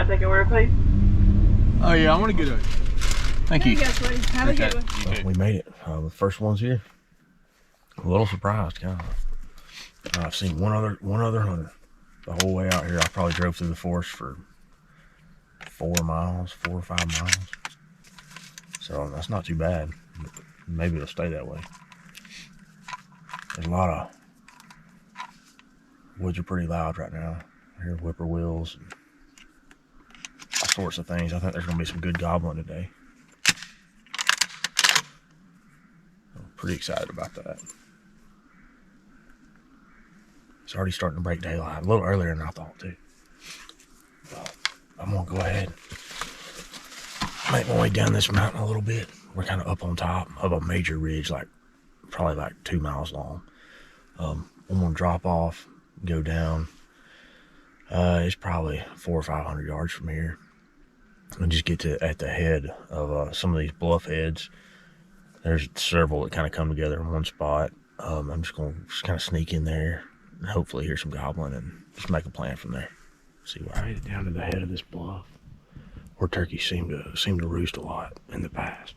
I take over, please? Oh yeah, I want to get a. Thank you. There you go, sweetie. Have a good one. You too. We made it. The first one's here. A little surprised, kind of. I've seen one other hunter the whole way out here. I probably drove through the forest for 4 or 5 miles. So that's not too bad. Maybe it'll stay that way. There's a lot of woods are pretty loud right now. I hear whippoorwills and all sorts of things. I think there's gonna be some good gobbling today. I'm pretty excited about that. It's already starting to break daylight, a little earlier than I thought too. Well, I'm gonna go ahead and make my way down this mountain a little bit. We're kind of up on top of a major ridge, probably 2 miles long. I'm gonna drop off, go down. It's probably 400 or 500 yards from here, and just get to at the head of some of these bluff heads. There's several that kind of come together in one spot. I'm just gonna kind of sneak in there and hopefully hear some gobbling and just make a plan from there. See where I made it down to the head of this bluff, where turkeys seem to roost a lot in the past,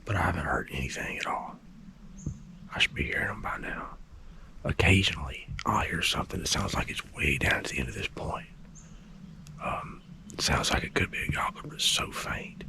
but I haven't heard anything at all. I should be hearing them by now. Occasionally, I'll hear something that sounds like it's way down at the end of this point. It sounds like it could be a gobbler, but it's so faint.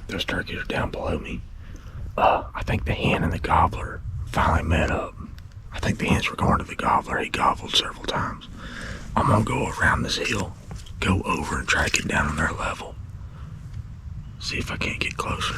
Those turkeys are down below me. I think the hen and the gobbler finally met up. I think the hens were going to the gobbler. He gobbled several times. I'm gonna go around this hill, go over and try to get down on their level. See if I can't get closer.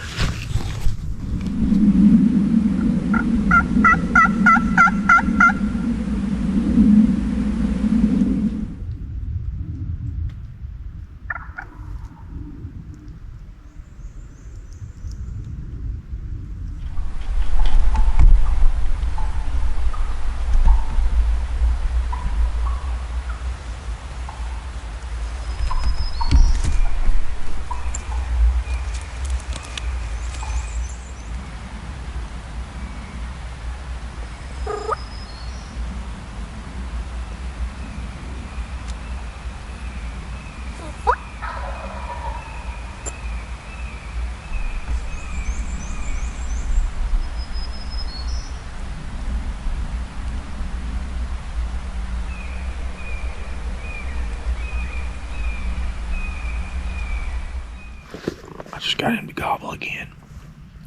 I just got him to gobble again.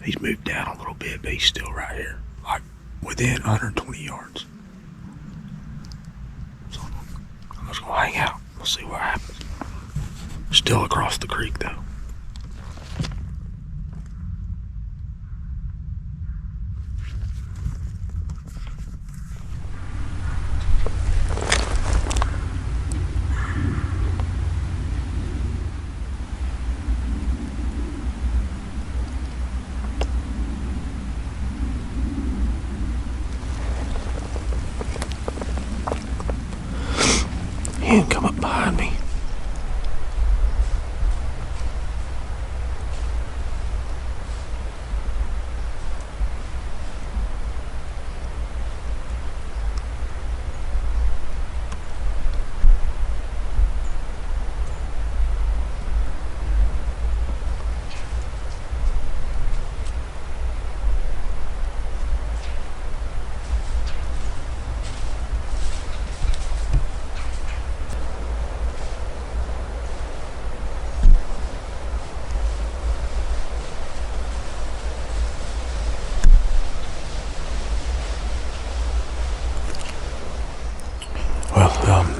He's moved down a little bit, but he's still right here, like within 120 yards. So I'm just gonna hang out. We'll see what happens. Still across the creek though. He didn't come up behind me.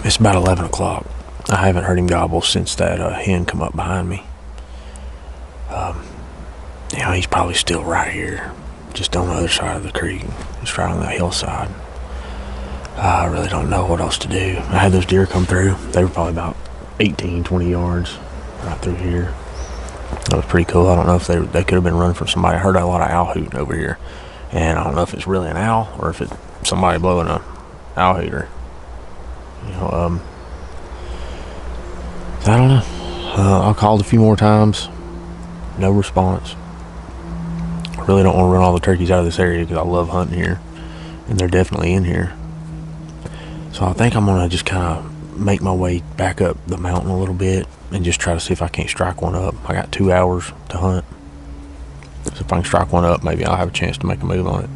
It's about 11 o'clock. I haven't heard him gobble since that hen come up behind me. He's probably still right here, just on the other side of the creek, just right on that hillside. I really don't know what else to do. I had those deer come through. They were probably about 18, 20 yards right through here. That was pretty cool. I don't know if they could have been running from somebody. I heard a lot of owl hooting over here, and I don't know if it's really an owl or if it's somebody blowing a owl hooter. I don't know. I called a few more times. No response. I really don't want to run all the turkeys out of this area because I love hunting here, and they're definitely in here. So I think I'm gonna just kind of make my way back up the mountain a little bit and just try to see if I can't strike one up. I got 2 hours to hunt, so if I can strike one up, maybe I'll have a chance to make a move on it.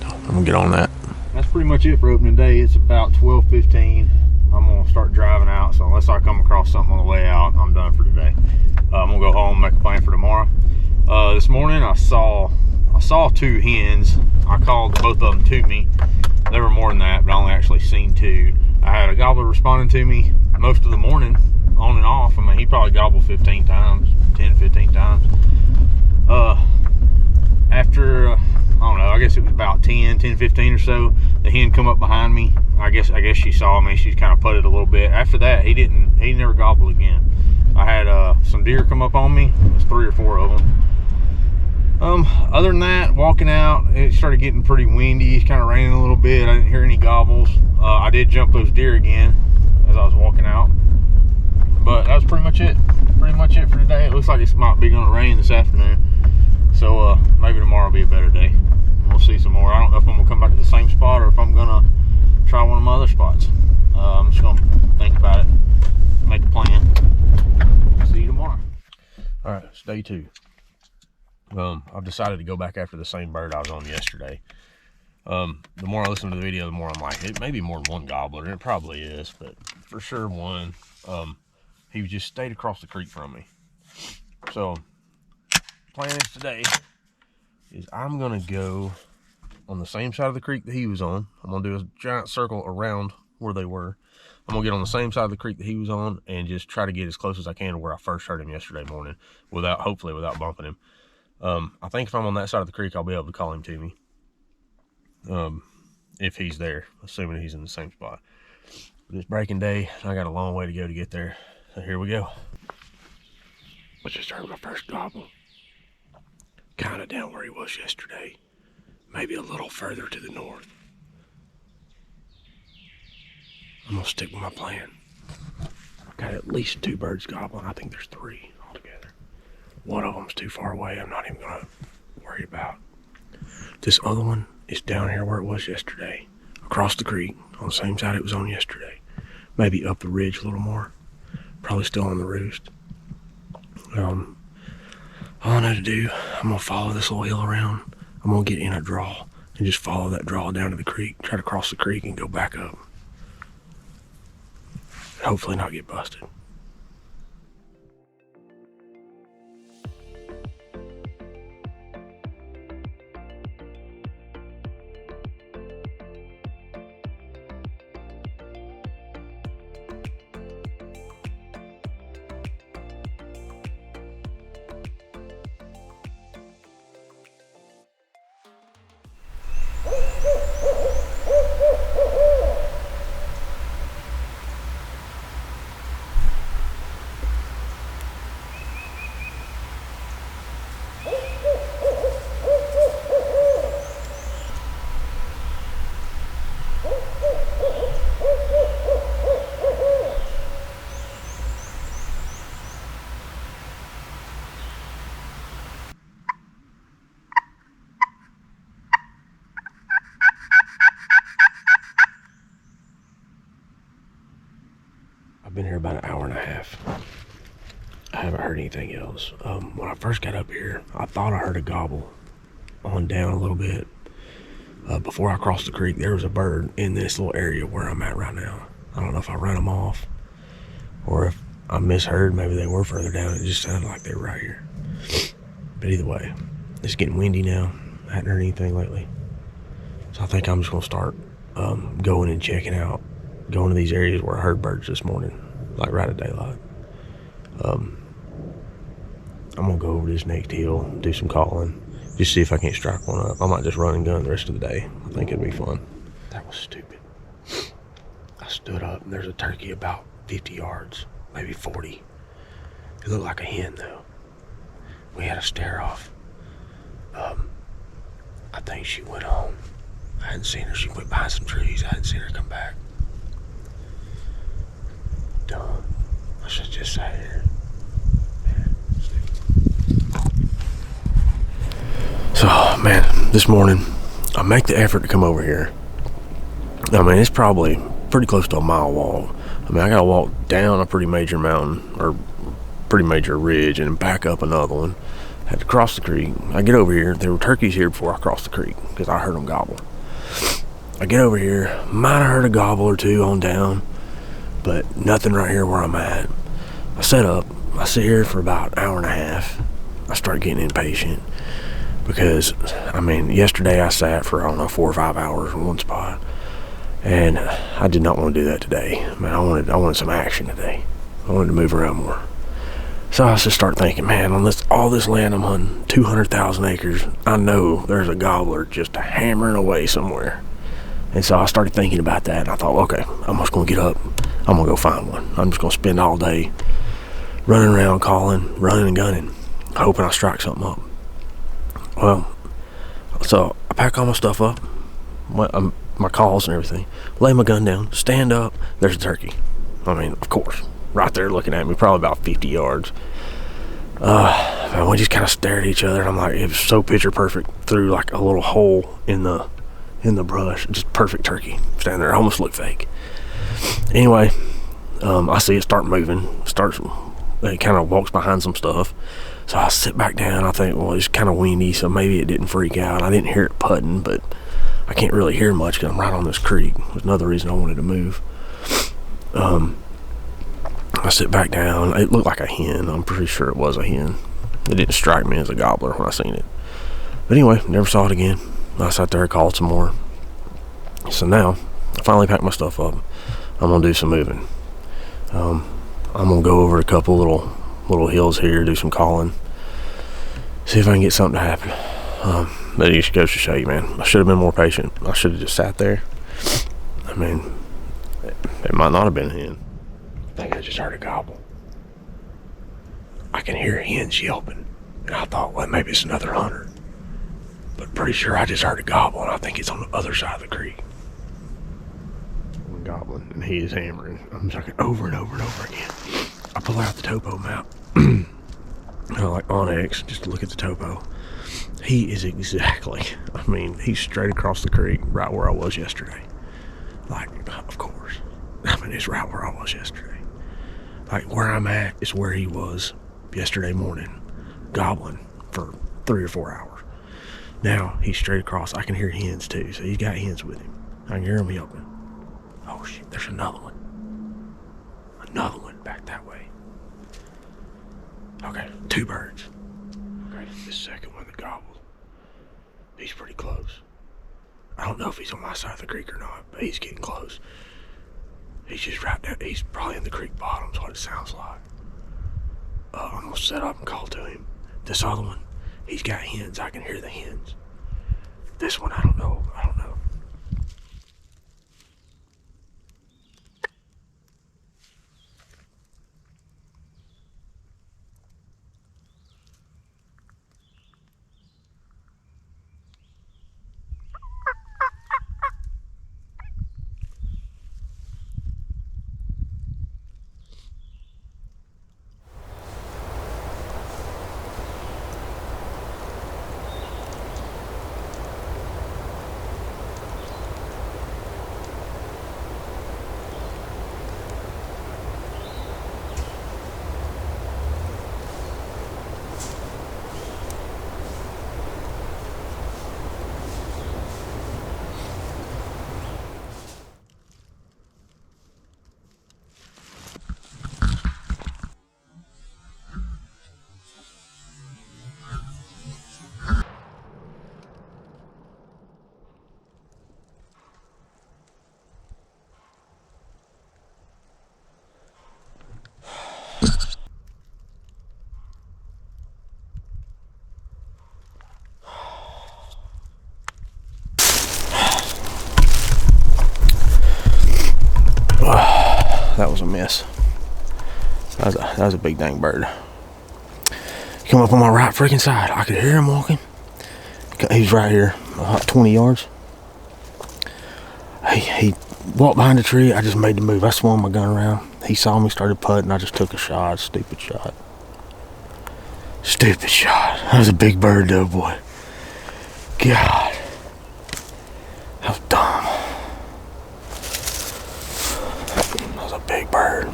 I'm gonna get on that. That's pretty much it for opening day. It's about 12:15. I'm gonna start driving out, so unless I come across something on the way out, I'm done for today. I'm gonna go home and make a plan for tomorrow. This morning I saw 2 hens. I called both of them to me. There were more than that, but I only actually seen 2. I had a gobbler responding to me most of the morning, on and off. I mean, he probably gobbled 15 times, 10, 15 times. After I don't know, I guess it was about 10, 15 or so, the hen come up behind me. I guess she saw me. She kind of putted a little bit. After that, he never gobbled again. I had some deer come up on me. It was 3 or 4 of them. Other than that, walking out, it started getting pretty windy. It's kind of raining a little bit. I didn't hear any gobbles. I did jump those deer again as I was walking out. But that was pretty much it. Pretty much it for today. It looks like it might be going to rain this afternoon. So maybe tomorrow will be a better day. We'll see some more. I don't know if I'm going to come back to the same spot or if I'm going to try one of my other spots. I'm just going to think about it, make a plan. See you tomorrow. All right, it's day 2. I've decided to go back after the same bird I was on yesterday. The more I listen to the video, the more I'm like, it may be more than one gobbler, and it probably is, but for sure one. He just stayed across the creek from me. So, plan is today is I'm gonna go on the same side of the creek that he was on. I'm gonna do a giant circle around where they were. I'm gonna get on the same side of the creek that he was on and just try to get as close as I can to where I first heard him yesterday morning, hopefully without bumping him. I think if I'm on that side of the creek, I'll be able to call him to me. if he's there, assuming he's in the same spot. But it's breaking day. I got a long way to go to get there. So here we go. I just heard my first gobble. Kind of down where he was yesterday. Maybe a little further to the north. I'm gonna stick with my plan. Got at least 2 birds gobbling. I think there's 3 altogether. One of them's too far away. I'm not even gonna worry about. This other one is down here where it was yesterday. Across the creek, on the same side it was on yesterday. Maybe up the ridge a little more. Probably still on the roost. All I know to do, I'm gonna follow this little hill around. I'm gonna get in a draw and just follow that draw down to the creek. Try to cross the creek and go back up. And hopefully not get busted. I've been here about an hour and a half. I haven't heard anything else. When I first got up here, I thought I heard a gobble on down a little bit. Before I crossed the creek, there was a bird in this little area where I'm at right now. I don't know if I ran them off or if I misheard. Maybe they were further down. It just sounded like they were right here. But either way, it's getting windy now. I hadn't heard anything lately. So I think I'm just going to start going and checking out. Going to these areas where I heard birds this morning, like right at daylight. I'm gonna go over this next hill, do some calling, just see if I can't strike one up. I might just run and gun the rest of the day. I think it'd be fun. That was stupid. I stood up and there's a turkey about 50 yards, maybe 40. It looked like a hen though. We had a stare off. I think she went home. I hadn't seen her. She went behind some trees. I hadn't seen her come back. Dumb. I should just sat here. So, man, this morning, I make the effort to come over here. I mean, it's probably pretty close to a mile walk. I mean, I gotta walk down a pretty major mountain, or pretty major ridge, and back up another one. I had to cross the creek. I get over here. There were turkeys here before I crossed the creek, because I heard them gobble. I get over here. Might have heard a gobble or 2 on down, but nothing right here where I'm at. I set up. I sit here for about an hour and a half. I start getting impatient because, I mean, yesterday I sat for, I don't know, 4 or 5 hours in one spot, and I did not want to do that today. Man, I wanted some action today. I wanted to move around more. So I just start thinking, man, on all this land I'm hunting, 200,000 acres, I know there's a gobbler just hammering away somewhere. And so I started thinking about that, and I thought, okay, I'm just going to get up. I'm going to go find one. I'm just going to spend all day running around, calling, running and gunning, hoping I strike something up. Well, so I pack all my stuff up, my calls and everything, lay my gun down, stand up, there's a turkey. I mean, of course, right there looking at me, probably about 50 yards. And we just kind of stared at each other, and I'm like, it was so picture perfect through like a little hole in the brush. Just perfect turkey standing there. It almost looked fake. Anyway, I see it start moving. It kind of walks behind some stuff. So I sit back down. I think, well, it's kind of windy, so maybe it didn't freak out. I didn't hear it putting, but I can't really hear much because I'm right on this creek. There's another reason I wanted to move. I sit back down. It looked like a hen. I'm pretty sure it was a hen. It didn't strike me as a gobbler when I seen it. But anyway, never saw it again. I sat there and called some more. So now, I finally packed my stuff up. I'm going to do some moving. I'm going to go over a couple little hills here, do some calling. See if I can get something to happen. But it just goes to show you, man, I should have been more patient. I should have just sat there. I mean, it might not have been a hen. I think I just heard a gobble. I can hear hens yelping, and I thought, well, maybe it's another hunter. But pretty sure I just heard a gobble, and I think it's on the other side of the creek. One gobbling, and he is hammering. I'm talking over and over and over again. I pull out the topo map, like on X, just to look at the topo. He is exactly, I mean, he's straight across the creek, right where I was yesterday. Like, of course. I mean, it's right where I was yesterday. Like, where I'm at is where he was yesterday morning, gobbling for 3 or 4 hours. Now, he's straight across. I can hear hens, too, so he's got hens with him. I can hear him yelping. Oh, shit, there's another one. Another one back that way. Okay, 2 birds. Okay, this second one that gobbled, he's pretty close. I don't know if he's on my side of the creek or not, but he's getting close. He's just right down. He's probably in the creek bottom, is what it sounds like. I'm gonna set up and call to him. This other one, he's got hens. I can hear the hens. This one, I don't know. That was a miss. That was a big dang bird. Come up on my right freaking side. I could hear him walking. He's right here, about 20 yards. He walked behind the tree. I just made the move. I swung my gun around. He saw me, started putting. I just took a shot. Stupid shot. Stupid shot. That was a big bird though, boy. God. That was dumb. That was a big bird.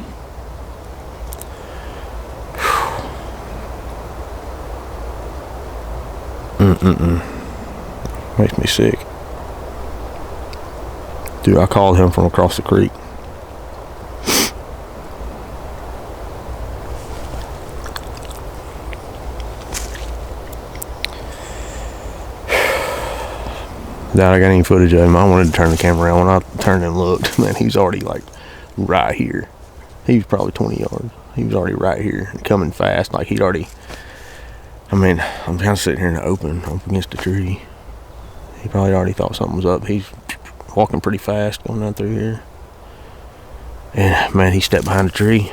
Makes me sick. Dude, I called him from across the creek. Doubt I got any footage of him. I wanted to turn the camera around. When I turned and looked, man, he's already like right here. He was probably 20 yards. He was already right here and coming fast. Like he'd already, I mean, I'm kind of sitting here in the open up against the tree. He probably already thought something was up. He's walking pretty fast going down through here. And man, he stepped behind the tree.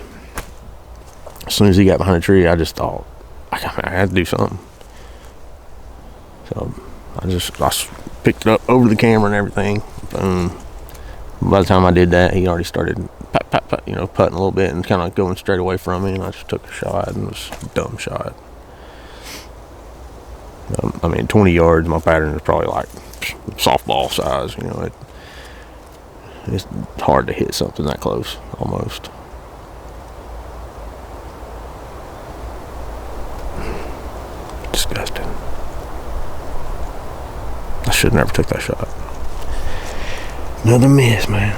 As soon as he got behind the tree, I just thought, I had to do something. So I picked it up over the camera and everything. Boom. By the time I did that, he already started putting a little bit and kind of going straight away from me. And I just took a shot, and it was a dumb shot. I mean, 20 yards, my pattern is probably like softball size. It's hard to hit something that close, almost. Disgusting. I should have never took that shot. Another miss, man.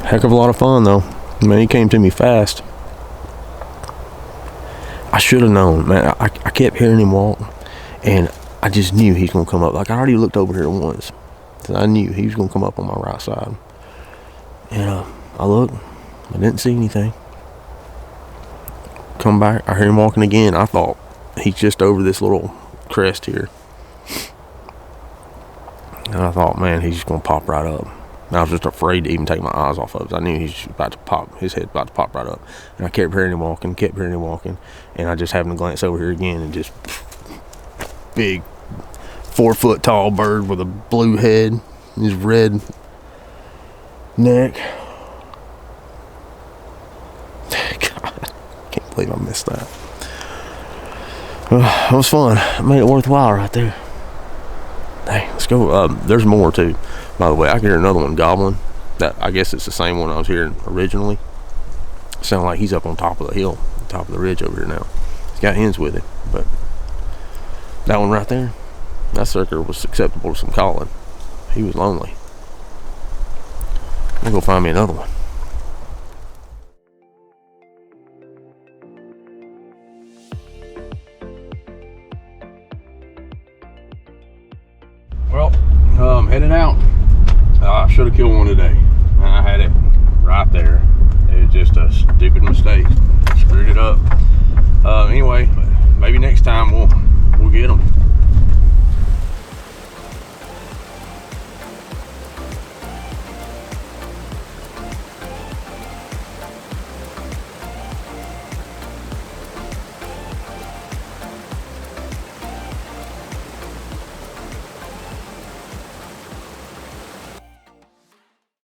Heck of a lot of fun, though. Man, he came to me fast. I should have known, man. I kept hearing him walk, and I just knew he's going to come up. Like, I already looked over here once. So I knew he was going to come up on my right side. And I looked. I didn't see anything. come back. I hear him walking again. I thought he's just over this little crest here. And I thought, man, he's just going to pop right up. And I was just afraid to even take my eyes off of it. I knew he's about to pop, his head about to pop right up. And I kept hearing him walking, and I just happened to glance over here again, and just big 4-foot tall bird with a blue head, and his red neck. God, can't believe I missed that. It was fun. It made it worthwhile right there. Hey, let's go. There's more too. By the way, I can hear another one gobbling. That, I guess it's the same one I was hearing originally. Sound like he's up on top of the hill, top of the ridge over here now. He's got hens with him, but that one right there, that sucker was acceptable to some calling. He was lonely. I'm gonna go find me another one. Well, heading out. I should have killed one today. I had it right there. It was just a stupid mistake. Screwed it up. Anyway, maybe next time we'll get them.